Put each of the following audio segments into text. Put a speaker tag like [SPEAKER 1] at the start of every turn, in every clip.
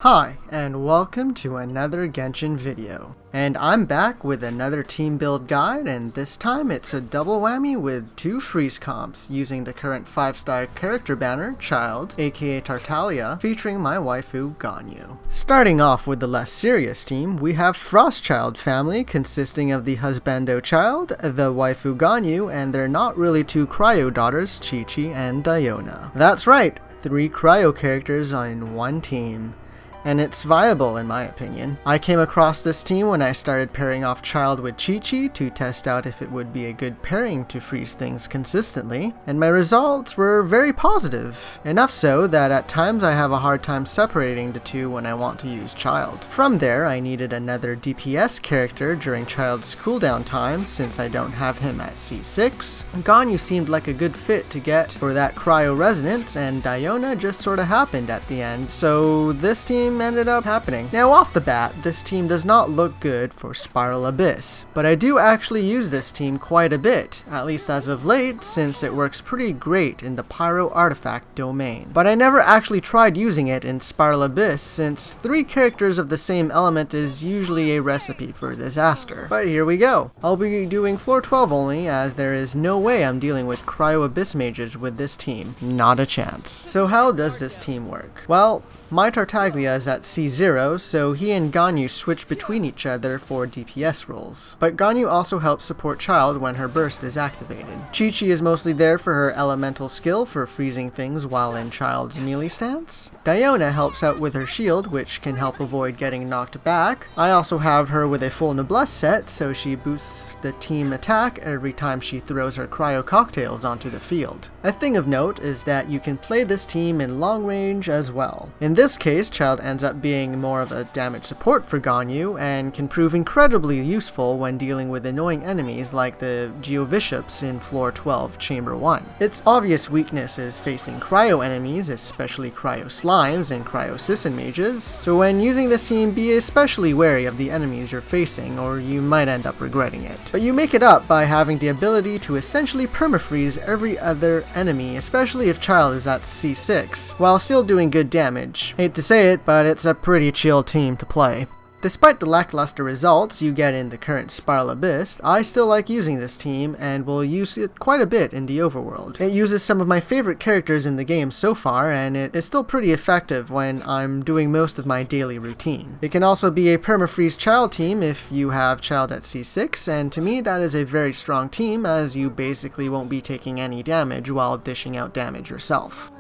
[SPEAKER 1] Hi, and welcome to another Genshin video. And I'm back with another team build guide, and this time it's a double whammy with two freeze comps using the current 5-star character banner, Childe, aka Tartaglia, featuring my waifu, Ganyu. Starting off with the less serious team, we have FrostChilde family consisting of the Husbando Childe, the waifu Ganyu, and their not really two cryo daughters, Qiqi and Diona. That's right, 3 cryo characters in one team. And it's viable in my opinion. I came across this team when I started pairing off Childe with Qiqi to test out if it would be a good pairing to freeze things consistently, and my results were very positive. Enough so that at times I have a hard time separating the two when I want to use Childe. From there, I needed another DPS character during Childe's cooldown time since I don't have him at C6. Ganyu seemed like a good fit to get for that cryo resonance, and Diona just sorta happened at the end, so this team ended up happening. Now off the bat, this team does not look good for Spiral Abyss, but I do actually use this team quite a bit, at least as of late, since it works pretty great in the Pyro Artifact domain. But I never actually tried using it in Spiral Abyss, since 3 characters of the same element is usually a recipe for disaster. But here we go. I'll be doing floor 12 only, as there is no way I'm dealing with Cryo Abyss mages with this team. Not a chance. So how does this team work? Well, my Tartaglia is at C0, so he and Ganyu switch between each other for DPS roles. But Ganyu also helps support Childe when her burst is activated. Qiqi is mostly there for her elemental skill for freezing things while in Childe's melee stance. Diona helps out with her shield, which can help avoid getting knocked back. I also have her with a full noblesse set, so she boosts the team attack every time she throws her cryo cocktails onto the field. A thing of note is that you can play this team in long range as well. In this case, Childe ends up being more of a damage support for Ganyu, and can prove incredibly useful when dealing with annoying enemies like the Geovishops in floor 12, chamber 1. Its obvious weakness is facing cryo enemies, especially cryo slimes and cryo Sisson mages, so when using this team, be especially wary of the enemies you're facing, or you might end up regretting it. But you make it up by having the ability to essentially permafreeze every other enemy, especially if Childe is at C6, while still doing good damage. Hate to say it, but it's a pretty chill team to play. Despite the lackluster results you get in the current Spiral Abyss, I still like using this team and will use it quite a bit in the overworld. It uses some of my favorite characters in the game so far, and it is still pretty effective when I'm doing most of my daily routine. It can also be a permafreeze Childe team if you have Childe at C6, and to me that is a very strong team, as you basically won't be taking any damage while dishing out damage yourself.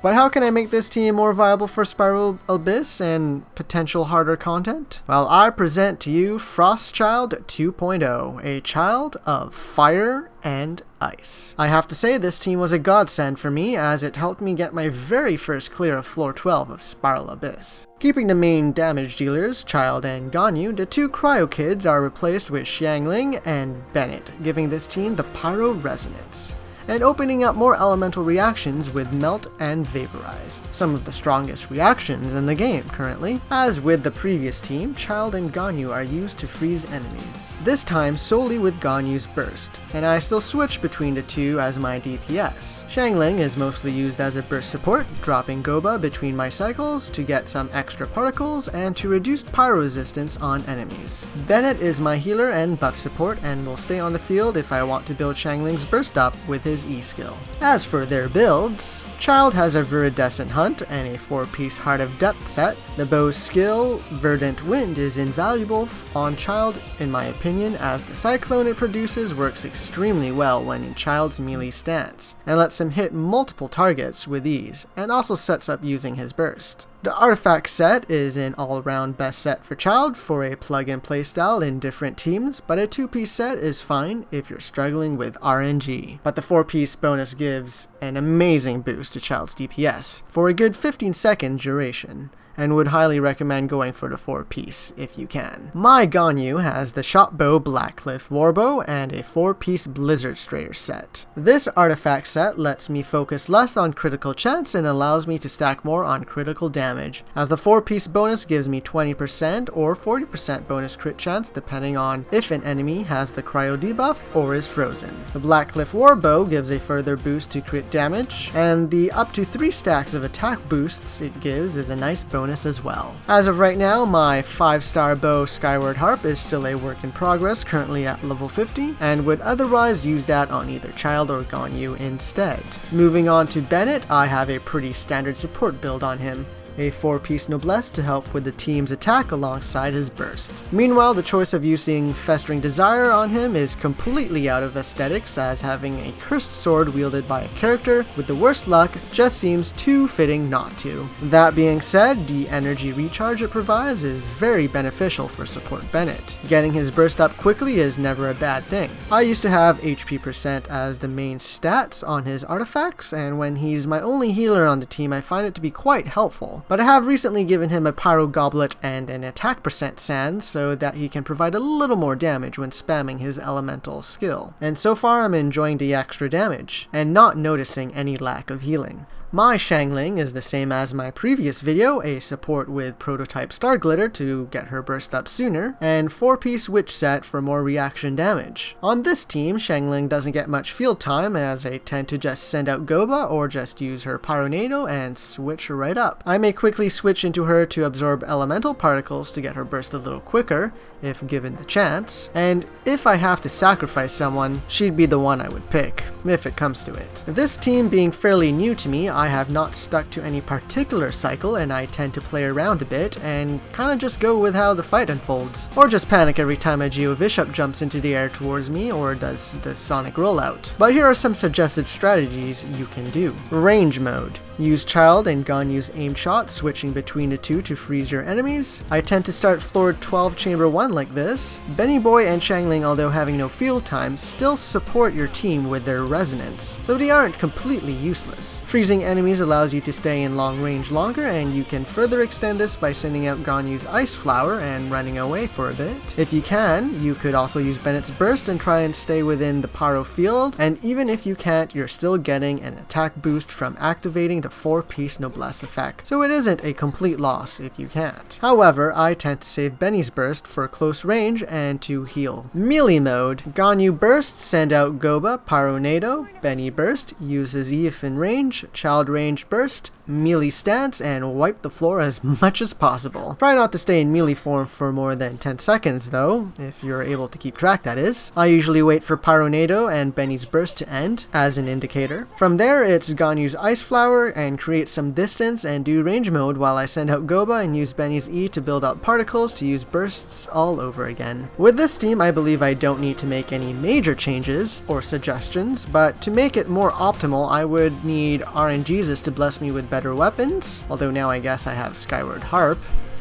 [SPEAKER 1] But how can I make this team more viable for Spiral Abyss and potential harder content? Well, I present to you FrostChilde 2.0, a child of fire and ice. I have to say this team was a godsend for me, as it helped me get my very first clear of floor 12 of Spiral Abyss. Keeping the main damage dealers, Childe and Ganyu, the two Cryo Kids are replaced with Xiangling and Bennett, giving this team the Pyro Resonance, and opening up more elemental reactions with Melt and Vaporize, some of the strongest reactions in the game currently. As with the previous team, Childe and Ganyu are used to freeze enemies, this time solely with Ganyu's burst, and I still switch between the two as my DPS. Xiangling is mostly used as a burst support, dropping Goba between my cycles to get some extra particles and to reduce pyro resistance on enemies. Bennett is my healer and buff support and will stay on the field if I want to build Xiangling's burst up with his E-skill. As for their builds, Childe has a Viridescent Hunt and a 4-piece Heart of Depth set. The bow's skill, Verdant Wind, is invaluable on Childe in my opinion, as the cyclone it produces works extremely well when in Childe's melee stance, and lets him hit multiple targets with ease, and also sets up using his burst. The artifact set is an all-around best set for Childe for a plug-and playstyle in different teams, but a 2-piece set is fine if you're struggling with RNG. But the 4-piece bonus gives an amazing boost to Childe's DPS for a good 15-second duration, and would highly recommend going for the 4-piece if you can. My Ganyu has the Shotbow Blackcliff Warbow and a 4-piece Blizzard Strayer set. This artifact set lets me focus less on critical chance and allows me to stack more on critical damage, as the 4-piece bonus gives me 20% or 40% bonus crit chance depending on if an enemy has the cryo debuff or is frozen. The Blackcliff Warbow gives a further boost to crit damage, and the up to 3 stacks of attack boosts it gives is a nice bonus as well. As of right now, my 5-star bow Skyward Harp is still a work in progress, currently at level 50, and would otherwise use that on either Childe or Ganyu instead. Moving on to Bennett, I have a pretty standard support build on him. A 4-piece Noblesse to help with the team's attack alongside his burst. Meanwhile, the choice of using Festering Desire on him is completely out of aesthetics, as having a cursed sword wielded by a character with the worst luck just seems too fitting not to. That being said, the energy recharge it provides is very beneficial for support Bennett. Getting his burst up quickly is never a bad thing. I used to have HP percent as the main stats on his artifacts, and when he's my only healer on the team I find it to be quite helpful. But I have recently given him a Pyro Goblet and an attack percent sand so that he can provide a little more damage when spamming his elemental skill. And so far I'm enjoying the extra damage, and not noticing any lack of healing. My Xiangling is the same as my previous video, a support with Prototype Star Glitter to get her burst up sooner, and 4-piece Witch set for more reaction damage. On this team, Xiangling doesn't get much field time, as I tend to just send out Goba or just use her Pyronado and switch her right up. I may quickly switch into her to absorb elemental particles to get her burst a little quicker, if given the chance, and if I have to sacrifice someone, she'd be the one I would pick, if it comes to it. This team being fairly new to me, I have not stuck to any particular cycle, and I tend to play around a bit and kinda just go with how the fight unfolds, or just panic every time a Geo Bishop jumps into the air towards me or does the Sonic rollout. But here are some suggested strategies you can do. Range mode. Use Childe and Ganyu's aim shot, switching between the two to freeze your enemies. I tend to start floor 12 chamber 1 like this. Benny Boy and Xiangling, although having no field time, still support your team with their resonance, so they aren't completely useless. Freezing enemies allows you to stay in long range longer, and you can further extend this by sending out Ganyu's Ice Flower and running away for a bit. If you can, you could also use Bennett's Burst and try and stay within the Pyro field, and even if you can't, you're still getting an attack boost from activating the 4-piece Noblesse effect, so it isn't a complete loss if you can't. However, I tend to save Benny's Burst for close range and to heal. Melee mode. Ganyu Burst, send out Goba, Pyronado. Benny Burst, uses E if in range. Childe range burst, melee stance, and wipe the floor as much as possible. Try not to stay in melee form for more than 10 seconds though, if you're able to keep track that is. I usually wait for Pyronado and Benny's burst to end as an indicator. From there it's Ganyu's Ice Flower and create some distance and do range mode while I send out Goba and use Benny's E to build up particles to use bursts all over again. With this team, I believe I don't need to make any major changes or suggestions, but to make it more optimal, I would need RNGesus to bless me with better weapons, although now I guess I have Skyward Harp,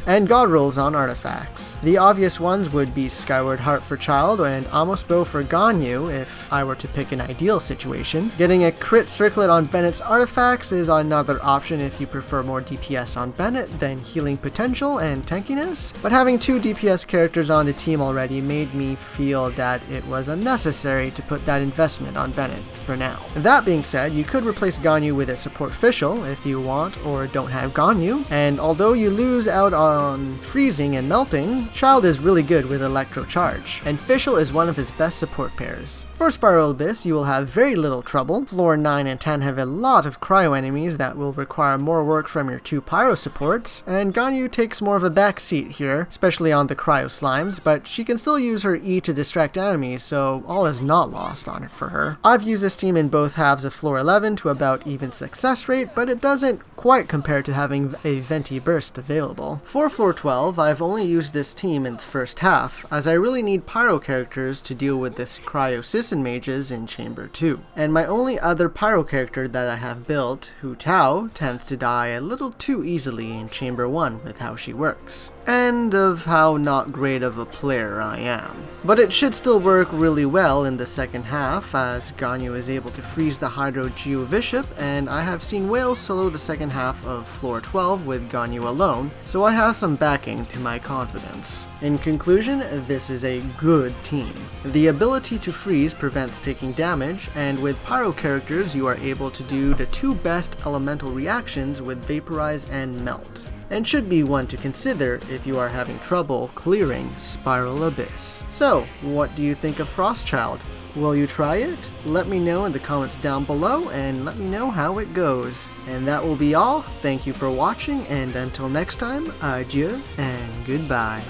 [SPEAKER 1] and God rolls on artifacts. The obvious ones would be Skyward Harp for Childe and Amos Bow for Ganyu if I were to pick an ideal situation. Getting a crit circlet on Bennett's artifacts is another option if you prefer more DPS on Bennett than healing potential and tankiness, but having 2 DPS characters on the team already made me feel that it was unnecessary to put that investment on Bennett for now. That being said, you could replace Ganyu with a support Fischl if you want or don't have Ganyu, and although you lose out on freezing and melting, Childe is really good with Electro Charge, and Fischl is one of his best support pairs. For Spiral Abyss, you will have very little trouble. Floor 9 and 10 have a lot of cryo enemies that will require more work from your 2 pyro supports, and Ganyu takes more of a back seat here, especially on the cryo slimes, but she can still use her E to distract enemies, so all is not lost on it for her. I've used this team in both halves of floor 11 to about even success rate, but it doesn't quite compare to having a Venti Burst available. For floor 12, I've only used this team in the first half, as I really need pyro characters to deal with this cryo Sisson mages in chamber 2. And my only other pyro character that I have built, Hu Tao, tends to die a little too easily in chamber 1 with how she works, and of how not great of a player I am. But it should still work really well in the second half, as Ganyu is able to freeze the Hydro Geovishap, and I have seen Whales solo the second half of floor 12 with Ganyu alone, so I have some backing to my confidence. In conclusion, this is a good team. The ability to freeze prevents taking damage, and with pyro characters you are able to do the 2 best elemental reactions with Vaporize and Melt, and should be one to consider if you are having trouble clearing Spiral Abyss. So, what do you think of FrostChilde? Will you try it? Let me know in the comments down below, and let me know how it goes. And that will be all. Thank you for watching, and until next time, adieu and goodbye.